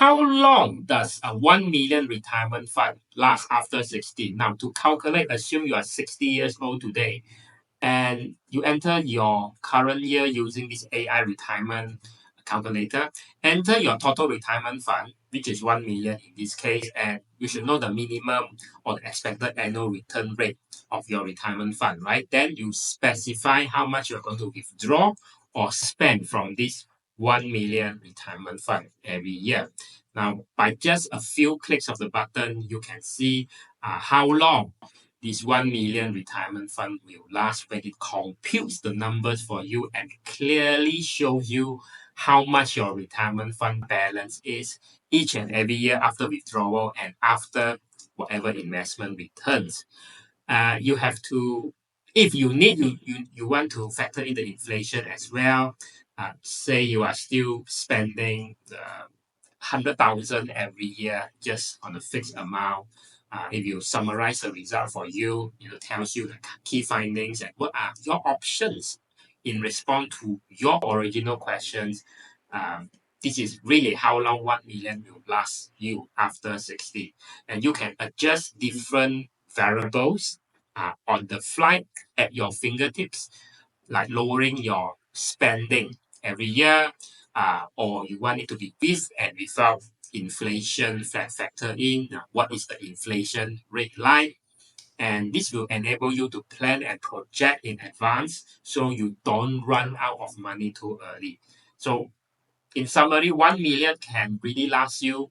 how long does a 1 million retirement fund last after 60? Now, to calculate, assume you are 60 years old today and you enter your current year using this AI retirement calculator. Enter your total retirement fund, which is 1 million in this case, and you should know the minimum or the expected annual return rate of your retirement fund, right? Then you specify how much you're going to withdraw or spend from this 1 million retirement fund every year. Now, by just a few clicks of the button, you can see how long this 1 million retirement fund will last when it computes the numbers for you and clearly shows you how much your retirement fund balance is each and every year after withdrawal and after whatever investment returns. You have to, if you need, you want to factor in the inflation as well. Say you are still spending 100,000 every year just on a fixed amount. If you summarize the result for you, it tells you the key findings and what are your options in response to your original questions. This is really how long 1 million will last you after 60. And you can adjust different variables on the fly at your fingertips, like lowering your spending every year, or you want it to be with and without inflation factor in. What is the inflation rate like? And this will enable you to plan and project in advance so you don't run out of money too early. So in summary, 1 million can really last you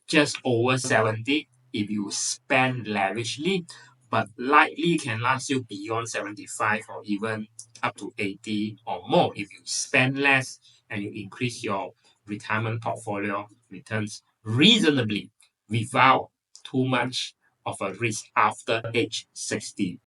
just over 70 if you spend lavishly, but likely can last you beyond 75 or even up to 80 or more if you spend less and you increase your retirement portfolio returns reasonably without too much of a risk after age 60.